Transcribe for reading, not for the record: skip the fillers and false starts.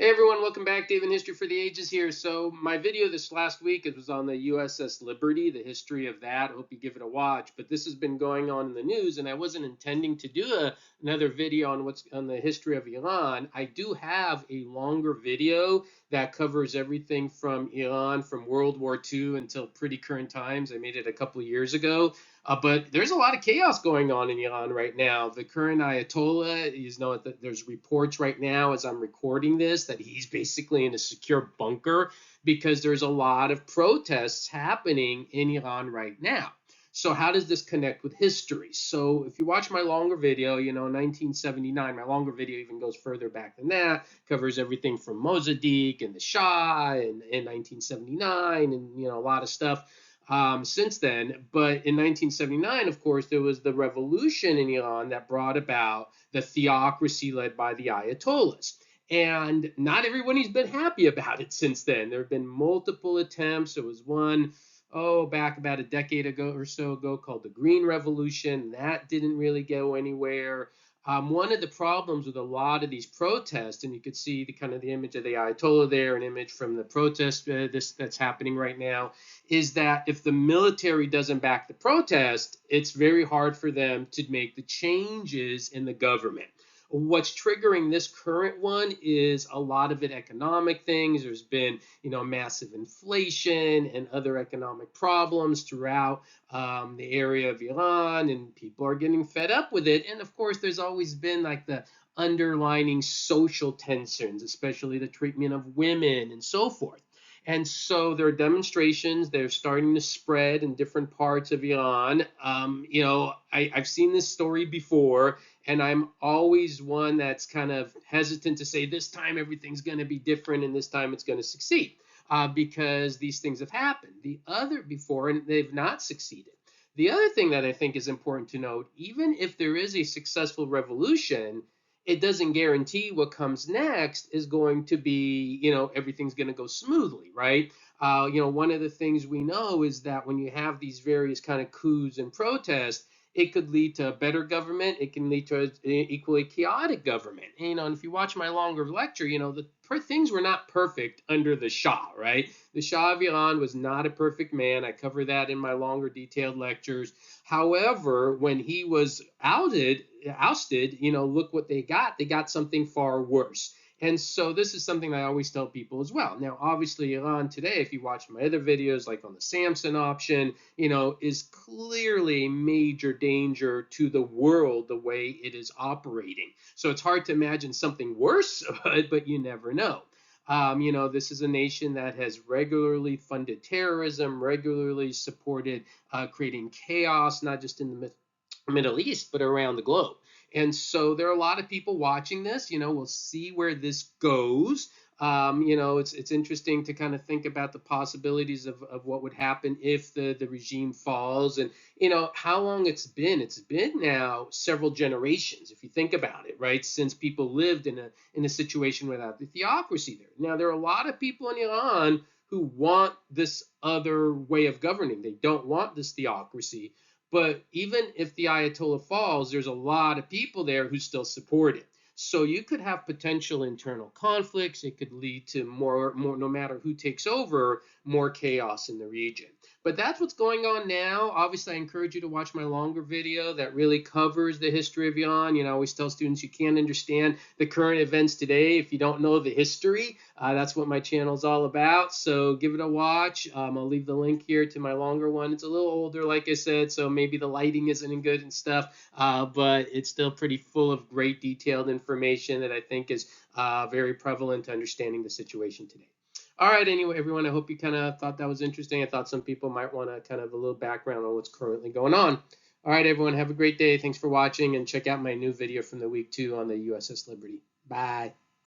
Hey everyone, welcome back. Dave in History for the Ages here. So my video this last week, it was on the USS Liberty, the history of that. I hope you give it a watch. But this has been going on in the news, and I wasn't intending to do another video on what's on the history of Iran. I do have a longer video that covers everything from Iran from World War II until pretty current times. I made it a couple of years ago. But there's a lot of chaos going on in Iran right now. The current Ayatollah, that there's reports right now as I'm recording this that he's basically in a secure bunker because there's a lot of protests happening in Iran right now. So how does this connect with history? So if you watch my longer video, 1979, my longer video even goes further back than that, covers everything from Mossadegh and the Shah in 1979 and, a lot of stuff since then. But in 1979, of course, there was the revolution in Iran that brought about the theocracy led by the Ayatollahs. And not everybody's been happy about it since then. There have been multiple attempts. There was one, back about a decade ago or so ago called the Green Revolution. That didn't really go anywhere. One of the problems with a lot of these protests, and you could see the image of the Ayatollah there, an image from the protest that's happening right now, is that if the military doesn't back the protest, it's very hard for them to make the changes in the government. What's triggering this current one is a lot of it economic things. There's been, massive inflation and other economic problems throughout the area of Iran, and people are getting fed up with it. And of course, there's always been like the underlining social tensions, especially the treatment of women and so forth. And so there are demonstrations. They're starting to spread in different parts of Iran. I've seen this story before, and I'm always one that's kind of hesitant to say this time everything's going to be different and this time it's going to succeed because these things have happened the other before and they've not succeeded. The other thing that I think is important to note, even if there is a successful revolution, it doesn't guarantee what comes next is going to be, everything's going to go smoothly, right? One of the things we know is that when you have these various kind of coups and protests, it could lead to a better government. It can lead to an equally chaotic government. And if you watch my longer lecture, things were not perfect under the Shah, right? The Shah of Iran was not a perfect man. I cover that in my longer detailed lectures. However, when he was ousted, look what they got. They got something far worse. And so this is something I always tell people as well. Now, obviously, Iran today, if you watch my other videos, like on the Samson option, is clearly a major danger to the world the way it is operating. So it's hard to imagine something worse, but you never know. This is a nation that has regularly funded terrorism, regularly supported creating chaos, not just in the Middle East, but around the globe. And so there are a lot of people watching this. We'll see where this goes. It's interesting to kind of think about the possibilities of what would happen if the regime falls, and how long it's been. It's been now several generations, if you think about it, right? Since people lived in a situation without the theocracy there. Now there are a lot of people in Iran who want this other way of governing. They don't want this theocracy. But even if the Ayatollah falls, there's a lot of people there who still support it. So you could have potential internal conflicts. It could lead to more, no matter who takes over, more chaos in the region. But that's what's going on now. Obviously, I encourage you to watch my longer video that really covers the history of Iran. I always tell students you can't understand the current events today if you don't know the history. That's what my channel is all about. So give it a watch. I'll leave the link here to my longer one. It's a little older, like I said, so maybe the lighting isn't good and stuff, but it's still pretty full of great detailed information that I think is very prevalent to understanding the situation today. All right, anyway, everyone, I hope you kind of thought that was interesting. I thought some people might want to kind of a little background on what's currently going on. All right, everyone, have a great day. Thanks for watching, and check out my new video from the week 2 on the USS Liberty. Bye.